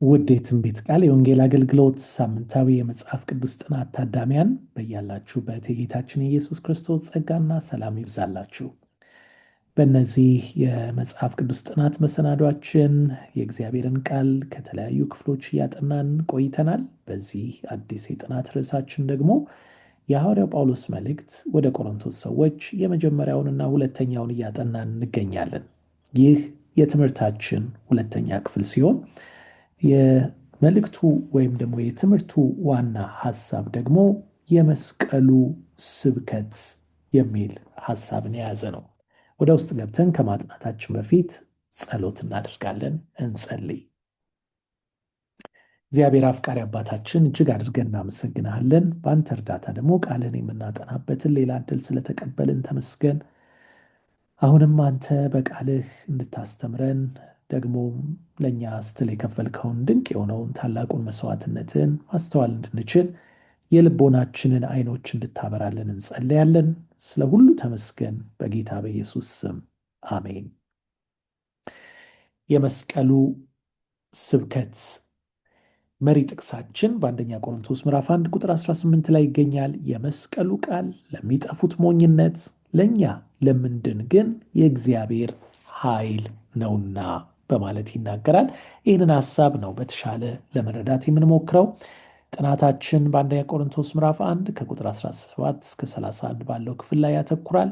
ውድ የትንቢት ቃል የወንጌል አገልግሎት ሳምንታዊ የመጽሐፍ ቅዱስ ጥናት ታዳሚያን በያላችሁበት የጌታችን የኢየሱስ ክርስቶስ ጸጋና ሰላም ይብዛላችሁ። በእነዚህ የመጽሐፍ ቅዱስ ጥናት መሰናዷችን የእግዚአብሔርን ቃል ከተለያዩ ክፍሎች እያጠናን ቆይተናል። በዚህ አዲስ የጥናት ርዕሳችን ደግሞ የሐዋርያው ጳውሎስ መልእክት ወደ ቆሮንቶስ ሰዎች የመጀመሪያውንና ሁለተኛውን እያጠናን እንገኛለን። ይህ የትምህርታችን ሁለተኛ ክፍል ሲሆን የመልእክቱ ወይም ደግሞ የትምህርቱ ዋና ሐሳብ ደግሞ የመስቀሉ ስብከት የሚል ሐሳብን የያዘ ነው። ወደ ውስጥ ገብተን ከማጥናታችን በፊት ጸሎት እናደርጋለን። እንጸልይ። እግዚአብሔር አፍቃሪ አባታችን እጅግ አድርገን እናመሰግንሃለን። በአንተ እርዳታ ደግሞ ቃልን የምናጠናበትን ሌላ ዕድል ስለተቀበልን ተመስገን። አሁንም አንተ በቃልህ እንድታስተምረን ደግሞም ለእኛ ስትል የከፈልከውን ድንቅ የሆነውን ታላቁን መስዋዕትነትን ማስተዋል እንድንችል የልቦናችንን ዓይኖች እንድታበራልን እንጸለያለን። ስለ ሁሉ ተመስገን፣ በጌታ በኢየሱስ ስም አሜን። የመስቀሉ ስብከት መሪ ጥቅሳችን በአንደኛ ቆሮንቶስ ምዕራፍ 1 ቁጥር 18 ላይ ይገኛል። የመስቀሉ ቃል ለሚጠፉት ሞኝነት፣ ለእኛ ለምንድን ግን የእግዚአብሔር ኃይል ነውና በማለት ይናገራል። ይህንን ሐሳብ ነው በተሻለ ለመረዳት የምንሞክረው። ጥናታችን በአንደኛ ቆሮንቶስ ምዕራፍ 1 ከቁጥር 17 እስከ 31 ባለው ክፍል ላይ ያተኩራል።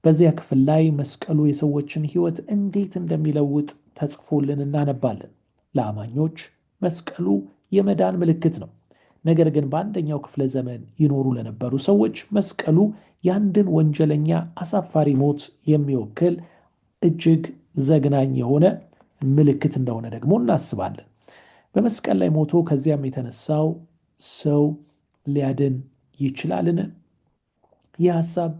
በዚያ ክፍል ላይ መስቀሉ የሰዎችን ሕይወት እንዴት እንደሚለውጥ ተጽፎልን እናነባለን። ለአማኞች መስቀሉ የመዳን ምልክት ነው። ነገር ግን በአንደኛው ክፍለ ዘመን ይኖሩ ለነበሩ ሰዎች መስቀሉ የአንድን ወንጀለኛ አሳፋሪ ሞት የሚወክል እጅግ ዘግናኝ የሆነ ምልክት እንደሆነ ደግሞ እናስባለን። በመስቀል ላይ ሞቶ ከዚያም የተነሳው ሰው ሊያድን ይችላልን? ይህ ሐሳብ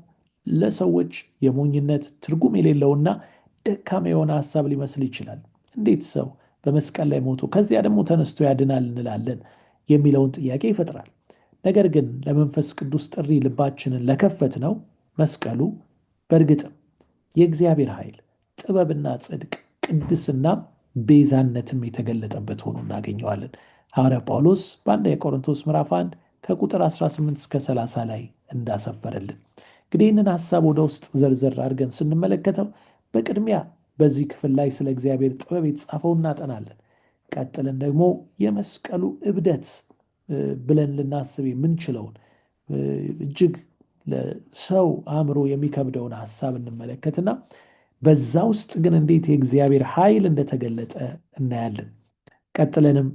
ለሰዎች የሞኝነት ትርጉም የሌለውና ደካማ የሆነ ሐሳብ ሊመስል ይችላል። እንዴት ሰው በመስቀል ላይ ሞቶ ከዚያ ደግሞ ተነስቶ ያድናል እንላለን የሚለውን ጥያቄ ይፈጥራል። ነገር ግን ለመንፈስ ቅዱስ ጥሪ ልባችንን ለከፈት ነው መስቀሉ በእርግጥም የእግዚአብሔር ኃይል፣ ጥበብና ጽድቅ፣ ቅድስና፣ ቤዛነትም የተገለጠበት ሆኖ እናገኘዋለን። ሐዋርያ ጳውሎስ በአንደኛ ቆሮንቶስ ምዕራፍ 1 ከቁጥር 18 እስከ 30 ላይ እንዳሰፈረልን እንግዲህ ይህንን ሐሳብ ወደ ውስጥ ዘርዘር አድርገን ስንመለከተው በቅድሚያ በዚህ ክፍል ላይ ስለ እግዚአብሔር ጥበብ የተጻፈው እናጠናለን። ቀጥለን ደግሞ የመስቀሉ እብደት ብለን ልናስብ የምንችለውን እጅግ ለሰው አእምሮ የሚከብደውን ሐሳብ እንመለከትና በዛ ውስጥ ግን እንዴት የእግዚአብሔር ኃይል እንደተገለጠ እናያለን። ቀጥለንም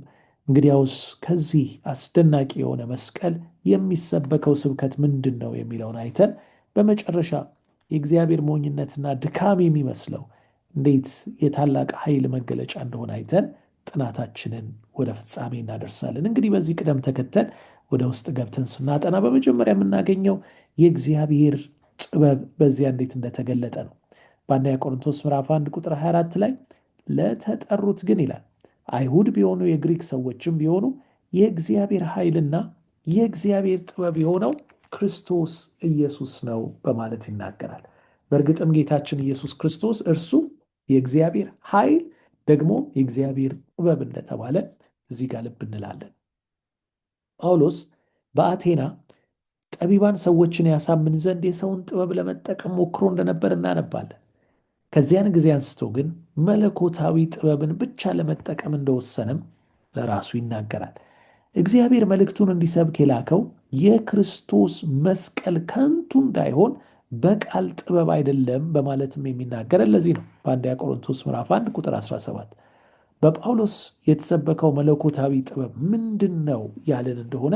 እንግዲያውስ ከዚህ አስደናቂ የሆነ መስቀል የሚሰበከው ስብከት ምንድን ነው የሚለውን አይተን በመጨረሻ የእግዚአብሔር ሞኝነትና ድካም የሚመስለው እንዴት የታላቅ ኃይል መገለጫ እንደሆነ አይተን ጥናታችንን ወደ ፍጻሜ እናደርሳለን። እንግዲህ በዚህ ቅደም ተከተል ወደ ውስጥ ገብተን ስናጠና በመጀመሪያ የምናገኘው የእግዚአብሔር ጥበብ በዚያ እንዴት እንደተገለጠ ነው። በአንደኛ ቆሮንቶስ ምዕራፍ 1 ቁጥር 24 ላይ ለተጠሩት ግን ይላል አይሁድ ቢሆኑ የግሪክ ሰዎችም ቢሆኑ የእግዚአብሔር ኃይልና የእግዚአብሔር ጥበብ የሆነው ክርስቶስ ኢየሱስ ነው በማለት ይናገራል። በእርግጥም ጌታችን ኢየሱስ ክርስቶስ እርሱ የእግዚአብሔር ኃይል ደግሞ የእግዚአብሔር ጥበብ እንደተባለ እዚህ ጋር ልብ እንላለን። ጳውሎስ በአቴና ጠቢባን ሰዎችን ያሳምን ዘንድ የሰውን ጥበብ ለመጠቀም ሞክሮ እንደነበር እናነባለን። ከዚያን ጊዜ አንስቶ ግን መለኮታዊ ጥበብን ብቻ ለመጠቀም እንደወሰነም ለራሱ ይናገራል። እግዚአብሔር መልእክቱን እንዲሰብክ የላከው የክርስቶስ መስቀል ከንቱ እንዳይሆን በቃል ጥበብ አይደለም በማለትም የሚናገረን ለዚህ ነው። በአንደኛ ቆሮንቶስ ምዕራፍ 1 ቁጥር 17 በጳውሎስ የተሰበከው መለኮታዊ ጥበብ ምንድን ነው ያለን እንደሆነ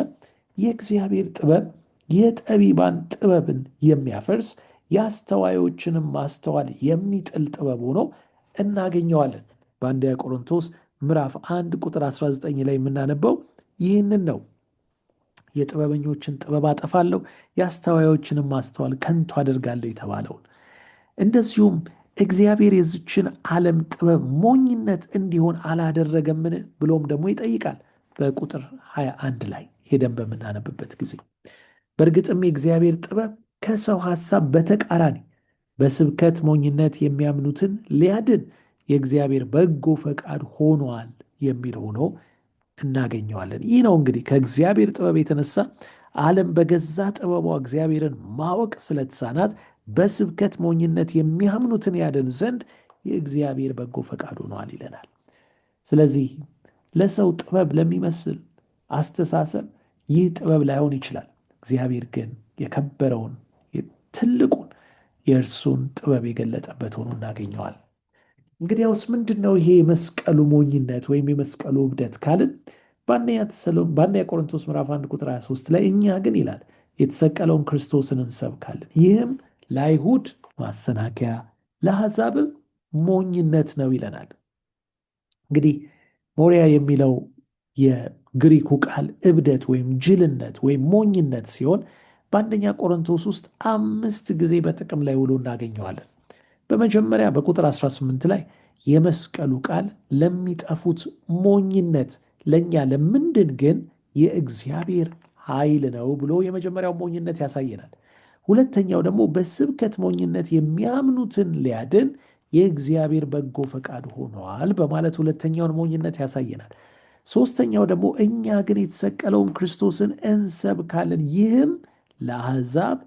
የእግዚአብሔር ጥበብ የጠቢባን ጥበብን የሚያፈርስ የአስተዋዮችንም ማስተዋል የሚጥል ጥበብ ሆኖ እናገኘዋለን። በአንደኛ ቆሮንቶስ ምዕራፍ 1 ቁጥር 19 ላይ የምናነበው ይህንን ነው። የጥበበኞችን ጥበብ አጠፋለሁ፣ የአስተዋዮችንም ማስተዋል ከንቱ አደርጋለሁ የተባለውን። እንደዚሁም እግዚአብሔር የዚችን ዓለም ጥበብ ሞኝነት እንዲሆን አላደረገምን ብሎም ደግሞ ይጠይቃል በቁጥር 21 ላይ ሄደን በምናነብበት ጊዜ። በእርግጥም የእግዚአብሔር ጥበብ ከሰው ሐሳብ በተቃራኒ በስብከት ሞኝነት የሚያምኑትን ሊያድን የእግዚአብሔር በጎ ፈቃድ ሆኗል የሚል ሆኖ እናገኘዋለን። ይህ ነው እንግዲህ ከእግዚአብሔር ጥበብ የተነሳ ዓለም በገዛ ጥበቧ እግዚአብሔርን ማወቅ ስለተሳናት በስብከት ሞኝነት የሚያምኑትን ያድን ዘንድ የእግዚአብሔር በጎ ፈቃድ ሆኗል ይለናል። ስለዚህ ለሰው ጥበብ ለሚመስል አስተሳሰብ ይህ ጥበብ ላይሆን ይችላል። እግዚአብሔር ግን የከበረውን ትልቁን የእርሱን ጥበብ የገለጠበት ሆኖ እናገኘዋል። እንግዲያውስ ምንድን ነው ይሄ የመስቀሉ ሞኝነት ወይም የመስቀሉ እብደት ካልን በአንደኛ ቆሮንቶስ ምዕራፍ 1 ቁጥር 23 ላይ እኛ ግን ይላል የተሰቀለውን ክርስቶስን እንሰብካለን፣ ይህም ለአይሁድ ማሰናከያ ለአሕዛብም ሞኝነት ነው ይለናል። እንግዲህ ሞሪያ የሚለው የግሪኩ ቃል እብደት ወይም ጅልነት ወይም ሞኝነት ሲሆን በአንደኛ ቆሮንቶስ ውስጥ 5 ጊዜ በጥቅም ላይ ውሎ እናገኘዋለን። በመጀመሪያ በቁጥር 18 ላይ የመስቀሉ ቃል ለሚጠፉት ሞኝነት፣ ለእኛ ለምንድን ግን የእግዚአብሔር ኃይል ነው ብሎ የመጀመሪያው ሞኝነት ያሳየናል። ሁለተኛው ደግሞ በስብከት ሞኝነት የሚያምኑትን ሊያድን የእግዚአብሔር በጎ ፈቃድ ሆኗል በማለት ሁለተኛውን ሞኝነት ያሳየናል። ሦስተኛው ደግሞ እኛ ግን የተሰቀለውን ክርስቶስን እንሰብካለን፣ ይህም ለአሕዛብ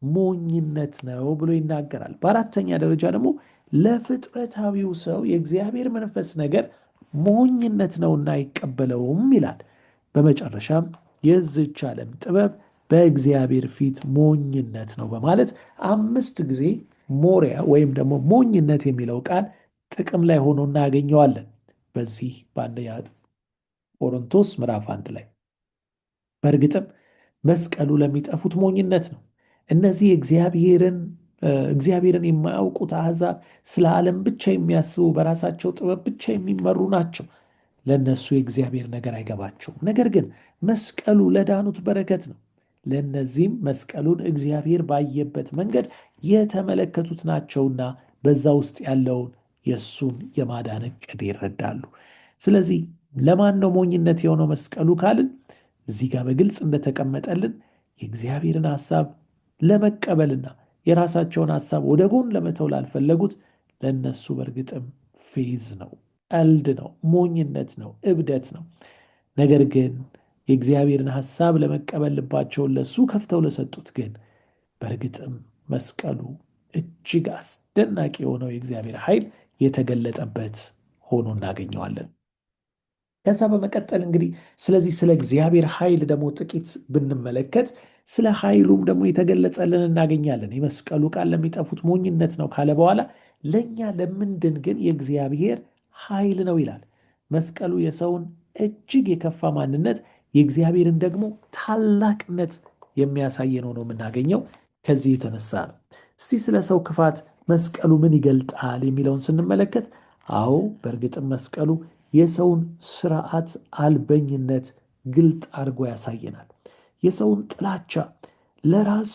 ሞኝነት ነው ብሎ ይናገራል። በአራተኛ ደረጃ ደግሞ ለፍጥረታዊው ሰው የእግዚአብሔር መንፈስ ነገር ሞኝነት ነውና አይቀበለውም ይላል። በመጨረሻም የዚች ዓለም ጥበብ በእግዚአብሔር ፊት ሞኝነት ነው በማለት 5 ጊዜ ሞሪያ ወይም ደግሞ ሞኝነት የሚለው ቃል ጥቅም ላይ ሆኖ እናገኘዋለን በዚህ በአንደኛ ቆሮንቶስ ምዕራፍ 1 ላይ። በእርግጥም መስቀሉ ለሚጠፉት ሞኝነት ነው። እነዚህ እግዚአብሔርን የማያውቁት አሕዛብ ስለ ዓለም ብቻ የሚያስቡ በራሳቸው ጥበብ ብቻ የሚመሩ ናቸው። ለእነሱ የእግዚአብሔር ነገር አይገባቸውም። ነገር ግን መስቀሉ ለዳኑት በረከት ነው። ለእነዚህም መስቀሉን እግዚአብሔር ባየበት መንገድ የተመለከቱት ናቸውና በዛ ውስጥ ያለውን የእሱን የማዳን ዕቅድ ይረዳሉ። ስለዚህ ለማን ነው ሞኝነት የሆነው መስቀሉ ካልን እዚህ ጋር በግልጽ እንደተቀመጠልን የእግዚአብሔርን ሐሳብ ለመቀበልና የራሳቸውን ሐሳብ ወደ ጎን ለመተው ላልፈለጉት ለእነሱ በእርግጥም ፌዝ ነው፣ ቀልድ ነው፣ ሞኝነት ነው፣ እብደት ነው። ነገር ግን የእግዚአብሔርን ሐሳብ ለመቀበል ልባቸውን ለእሱ ከፍተው ለሰጡት ግን በእርግጥም መስቀሉ እጅግ አስደናቂ የሆነው የእግዚአብሔር ኃይል የተገለጠበት ሆኖ እናገኘዋለን። ከዛ በመቀጠል እንግዲህ ስለዚህ ስለ እግዚአብሔር ኃይል ደግሞ ጥቂት ብንመለከት ስለ ኃይሉም ደግሞ የተገለጸልን እናገኛለን። የመስቀሉ ቃል ለሚጠፉት ሞኝነት ነው ካለ በኋላ ለእኛ ለምንድን ግን የእግዚአብሔር ኃይል ነው ይላል። መስቀሉ የሰውን እጅግ የከፋ ማንነት የእግዚአብሔርን ደግሞ ታላቅነት የሚያሳየን ሆኖ የምናገኘው ከዚህ የተነሳ ነው። እስቲ ስለ ሰው ክፋት መስቀሉ ምን ይገልጣል የሚለውን ስንመለከት፣ አዎ በእርግጥም መስቀሉ የሰውን ስርዓት አልበኝነት ግልጥ አድርጎ ያሳየናል። የሰውን ጥላቻ፣ ለራስ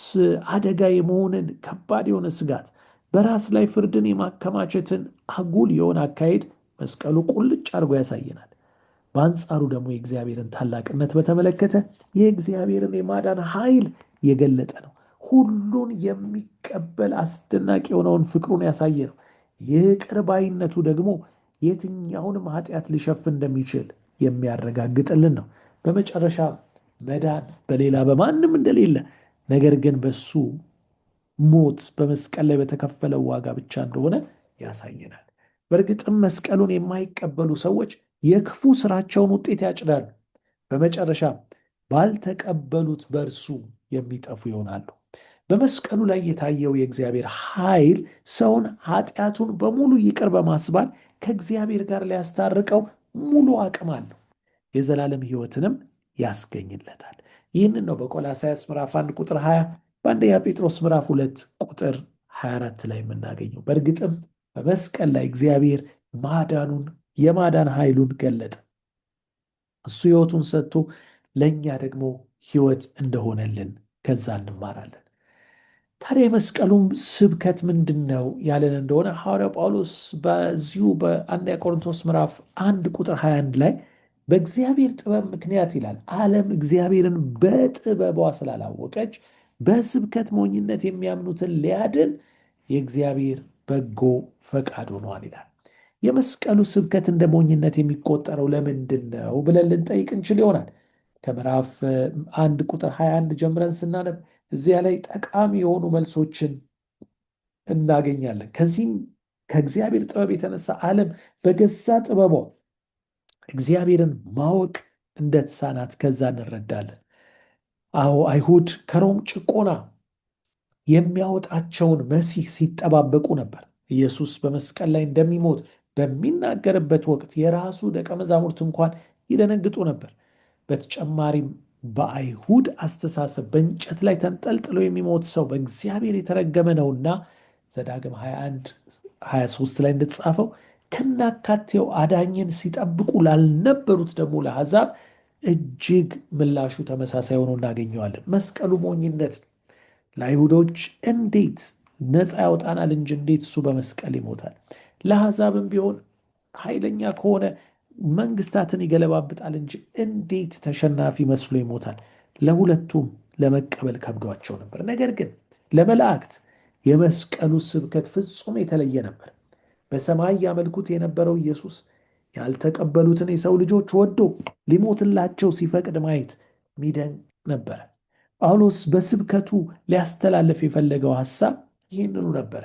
አደጋ የመሆንን ከባድ የሆነ ስጋት፣ በራስ ላይ ፍርድን የማከማቸትን አጉል የሆነ አካሄድ መስቀሉ ቁልጭ አድርጎ ያሳየናል። በአንጻሩ ደግሞ የእግዚአብሔርን ታላቅነት በተመለከተ የእግዚአብሔርን የማዳን ኃይል የገለጠ ነው። ሁሉን የሚቀበል አስደናቂ የሆነውን ፍቅሩን ያሳየ ነው። ይቅር ባይነቱ ደግሞ የትኛውንም ኃጢአት ሊሸፍን እንደሚችል የሚያረጋግጥልን ነው። በመጨረሻ መዳን በሌላ በማንም እንደሌለ፣ ነገር ግን በሱ ሞት በመስቀል ላይ በተከፈለው ዋጋ ብቻ እንደሆነ ያሳየናል። በእርግጥም መስቀሉን የማይቀበሉ ሰዎች የክፉ ስራቸውን ውጤት ያጭዳሉ። በመጨረሻ ባልተቀበሉት በእርሱ የሚጠፉ ይሆናሉ። በመስቀሉ ላይ የታየው የእግዚአብሔር ኃይል ሰውን ኃጢአቱን በሙሉ ይቅር በማስባል ከእግዚአብሔር ጋር ሊያስታርቀው ሙሉ አቅም አለው። የዘላለም ሕይወትንም ያስገኝለታል። ይህንን ነው በቆላስይስ ምዕራፍ 1 ቁጥር 20 በአንደኛ ጴጥሮስ ምዕራፍ 2 ቁጥር 24 ላይ የምናገኘው። በእርግጥም በመስቀል ላይ እግዚአብሔር ማዳኑን የማዳን ኃይሉን ገለጠ። እሱ ሕይወቱን ሰጥቶ ለእኛ ደግሞ ሕይወት እንደሆነልን ከዛ እንማራለን። ታዲያ የመስቀሉም ስብከት ምንድን ነው ያለን እንደሆነ ሐዋርያው ጳውሎስ በዚሁ በአንደኛ ቆሮንቶስ ምዕራፍ 1 ቁጥር 21 ላይ በእግዚአብሔር ጥበብ ምክንያት ይላል ዓለም እግዚአብሔርን በጥበቧ ስላላወቀች በስብከት ሞኝነት የሚያምኑትን ሊያድን የእግዚአብሔር በጎ ፈቃድ ሆኗል ይላል። የመስቀሉ ስብከት እንደ ሞኝነት የሚቆጠረው ለምንድን ነው ብለን ልንጠይቅ እንችል ይሆናል። ከምዕራፍ 1 ቁጥር 21 ጀምረን ስናነብ እዚያ ላይ ጠቃሚ የሆኑ መልሶችን እናገኛለን። ከዚህም ከእግዚአብሔር ጥበብ የተነሳ ዓለም በገዛ ጥበቧ እግዚአብሔርን ማወቅ እንደተሳናት ከዛ እንረዳለን። አዎ አይሁድ ከሮም ጭቆና የሚያወጣቸውን መሲህ ሲጠባበቁ ነበር። ኢየሱስ በመስቀል ላይ እንደሚሞት በሚናገርበት ወቅት የራሱ ደቀ መዛሙርት እንኳን ይደነግጡ ነበር። በተጨማሪም በአይሁድ አስተሳሰብ በእንጨት ላይ ተንጠልጥሎ የሚሞት ሰው በእግዚአብሔር የተረገመ ነውና ዘዳግም 21 23 ላይ እንደተጻፈው ከናካቴው አዳኝን ሲጠብቁ ላልነበሩት ደግሞ ለአሕዛብ እጅግ ምላሹ ተመሳሳይ ሆኖ እናገኘዋለን። መስቀሉ ሞኝነት ነው። ለአይሁዶች እንዴት ነፃ ያወጣናል እንጂ እንዴት እሱ በመስቀል ይሞታል? ለአሕዛብም ቢሆን ኃይለኛ ከሆነ መንግስታትን ይገለባብጣል እንጂ እንዴት ተሸናፊ መስሎ ይሞታል? ለሁለቱም ለመቀበል ከብዷቸው ነበር። ነገር ግን ለመላእክት የመስቀሉ ስብከት ፍጹም የተለየ ነበር። በሰማይ ያመልኩት የነበረው ኢየሱስ ያልተቀበሉትን የሰው ልጆች ወዶ ሊሞትላቸው ሲፈቅድ ማየት ሚደንቅ ነበረ። ጳውሎስ በስብከቱ ሊያስተላልፍ የፈለገው ሐሳብ ይህንኑ ነበረ።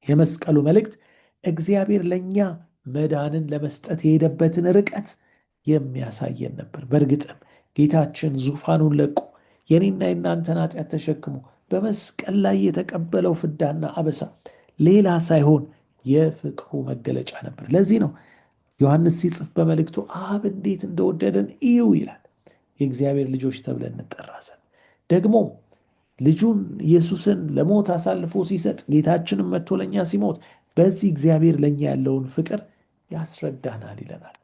የመስቀሉ መልእክት እግዚአብሔር ለእኛ መዳንን ለመስጠት የሄደበትን ርቀት የሚያሳየን ነበር። በእርግጥም ጌታችን ዙፋኑን ለቆ የኔና የናንተን ኃጢአት ተሸክሞ በመስቀል ላይ የተቀበለው ፍዳና አበሳ ሌላ ሳይሆን የፍቅሩ መገለጫ ነበር። ለዚህ ነው ዮሐንስ ሲጽፍ በመልእክቱ አብ እንዴት እንደወደደን እዩ ይላል። የእግዚአብሔር ልጆች ተብለን እንጠራ ዘንድ ደግሞ ልጁን ኢየሱስን ለሞት አሳልፎ ሲሰጥ ጌታችንም መጥቶ ለእኛ ሲሞት በዚህ እግዚአብሔር ለእኛ ያለውን ፍቅር ያስረዳናል ይለናል።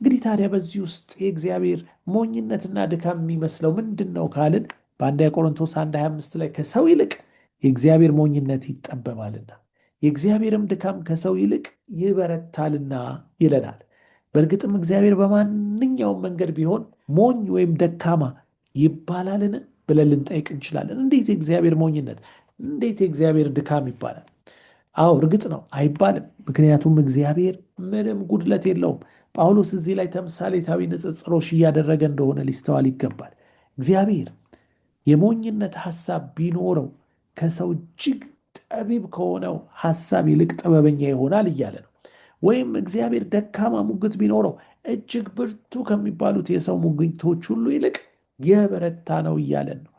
እንግዲህ ታዲያ በዚህ ውስጥ የእግዚአብሔር ሞኝነትና ድካም የሚመስለው ምንድን ነው ካልን በአንደኛ ቆሮንቶስ 1:25 ላይ ከሰው ይልቅ የእግዚአብሔር ሞኝነት ይጠበባልና የእግዚአብሔርም ድካም ከሰው ይልቅ ይበረታልና ይለናል። በእርግጥም እግዚአብሔር በማንኛውም መንገድ ቢሆን ሞኝ ወይም ደካማ ይባላልን ብለን ልንጠይቅ እንችላለን። እንዴት የእግዚአብሔር ሞኝነት፣ እንዴት የእግዚአብሔር ድካም ይባላል? አዎ እርግጥ ነው አይባልም። ምክንያቱም እግዚአብሔር ምንም ጉድለት የለውም። ጳውሎስ እዚህ ላይ ተምሳሌታዊ ንጽጽሮች እያደረገ እንደሆነ ሊስተዋል ይገባል። እግዚአብሔር የሞኝነት ሐሳብ ቢኖረው ከሰው እጅግ ጠቢብ ከሆነው ሐሳብ ይልቅ ጥበበኛ ይሆናል እያለ ነው። ወይም እግዚአብሔር ደካማ ሙግት ቢኖረው እጅግ ብርቱ ከሚባሉት የሰው ሙግቶች ሁሉ ይልቅ የበረታ ነው እያለን ነው።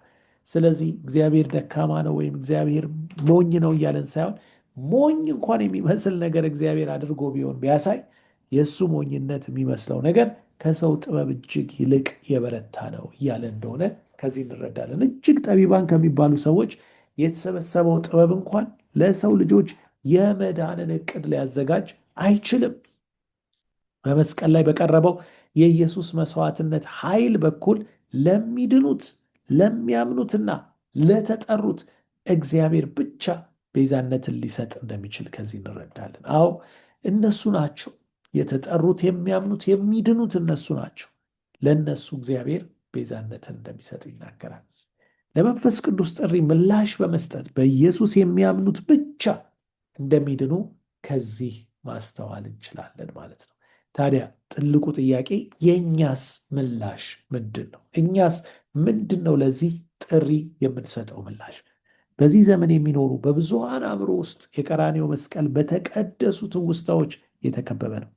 ስለዚህ እግዚአብሔር ደካማ ነው ወይም እግዚአብሔር ሞኝ ነው እያለን ሳይሆን ሞኝ እንኳን የሚመስል ነገር እግዚአብሔር አድርጎ ቢሆን ቢያሳይ የእሱ ሞኝነት የሚመስለው ነገር ከሰው ጥበብ እጅግ ይልቅ የበረታ ነው እያለ እንደሆነ ከዚህ እንረዳለን። እጅግ ጠቢባን ከሚባሉ ሰዎች የተሰበሰበው ጥበብ እንኳን ለሰው ልጆች የመዳንን ዕቅድ ሊያዘጋጅ አይችልም። በመስቀል ላይ በቀረበው የኢየሱስ መስዋዕትነት ኃይል በኩል ለሚድኑት ለሚያምኑትና ለተጠሩት እግዚአብሔር ብቻ ቤዛነትን ሊሰጥ እንደሚችል ከዚህ እንረዳለን። አዎ እነሱ ናቸው የተጠሩት፣ የሚያምኑት፣ የሚድኑት እነሱ ናቸው። ለእነሱ እግዚአብሔር ቤዛነትን እንደሚሰጥ ይናገራል። ለመንፈስ ቅዱስ ጥሪ ምላሽ በመስጠት በኢየሱስ የሚያምኑት ብቻ እንደሚድኑ ከዚህ ማስተዋል እንችላለን ማለት ነው። ታዲያ ትልቁ ጥያቄ የእኛስ ምላሽ ምንድን ነው? እኛስ ምንድን ነው ለዚህ ጥሪ የምንሰጠው ምላሽ? በዚህ ዘመን የሚኖሩ በብዙሃን አእምሮ ውስጥ የቀራንዮ መስቀል በተቀደሱ ትውስታዎች የተከበበ ነው።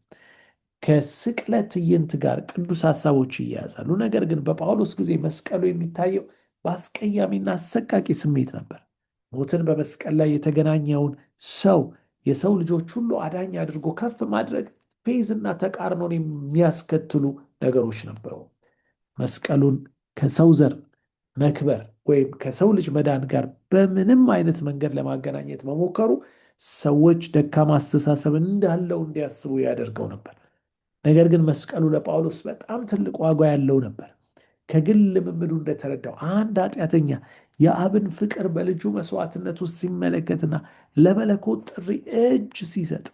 ከስቅለት ትዕይንት ጋር ቅዱስ ሐሳቦች ይያያዛሉ። ነገር ግን በጳውሎስ ጊዜ መስቀሉ የሚታየው በአስቀያሚና አሰቃቂ ስሜት ነበር። ሞትን በመስቀል ላይ የተገናኘውን ሰው የሰው ልጆች ሁሉ አዳኝ አድርጎ ከፍ ማድረግ ፌዝና ተቃርኖን የሚያስከትሉ ነገሮች ነበሩ። መስቀሉን ከሰው ዘር መክበር ወይም ከሰው ልጅ መዳን ጋር በምንም አይነት መንገድ ለማገናኘት መሞከሩ ሰዎች ደካማ አስተሳሰብ እንዳለው እንዲያስቡ ያደርገው ነበር። ነገር ግን መስቀሉ ለጳውሎስ በጣም ትልቅ ዋጋ ያለው ነበር። ከግል ልምምዱ እንደተረዳው አንድ ኃጢአተኛ የአብን ፍቅር በልጁ መስዋዕትነት ውስጥ ሲመለከትና ለመለኮት ጥሪ እጅ ሲሰጥ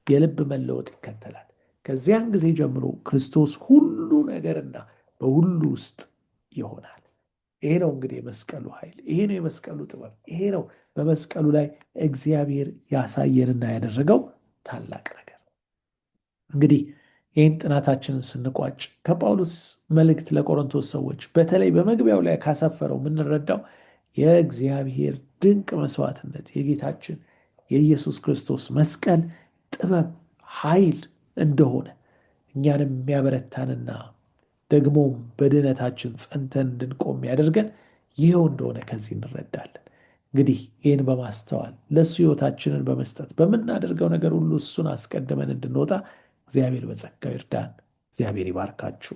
የልብ መለወጥ ይከተላል። ከዚያን ጊዜ ጀምሮ ክርስቶስ ሁሉ ነገርና በሁሉ ውስጥ ይሆናል። ይሄ ነው እንግዲህ የመስቀሉ ኃይል፣ ይሄ ነው የመስቀሉ ጥበብ፣ ይሄ ነው በመስቀሉ ላይ እግዚአብሔር ያሳየንና ያደረገው ታላቅ ነገር። እንግዲህ ይህን ጥናታችንን ስንቋጭ ከጳውሎስ መልእክት ለቆሮንቶስ ሰዎች በተለይ በመግቢያው ላይ ካሰፈረው የምንረዳው የእግዚአብሔር ድንቅ መስዋዕትነት፣ የጌታችን የኢየሱስ ክርስቶስ መስቀል ጥበብ፣ ኃይል እንደሆነ እኛንም የሚያበረታንና ደግሞም በድህነታችን ጸንተን እንድንቆም ያደርገን ይኸው እንደሆነ ከዚህ እንረዳለን። እንግዲህ ይህን በማስተዋል ለእሱ ሕይወታችንን በመስጠት በምናደርገው ነገር ሁሉ እሱን አስቀድመን እንድንወጣ እግዚአብሔር በጸጋው ይርዳን። እግዚአብሔር ይባርካችሁ።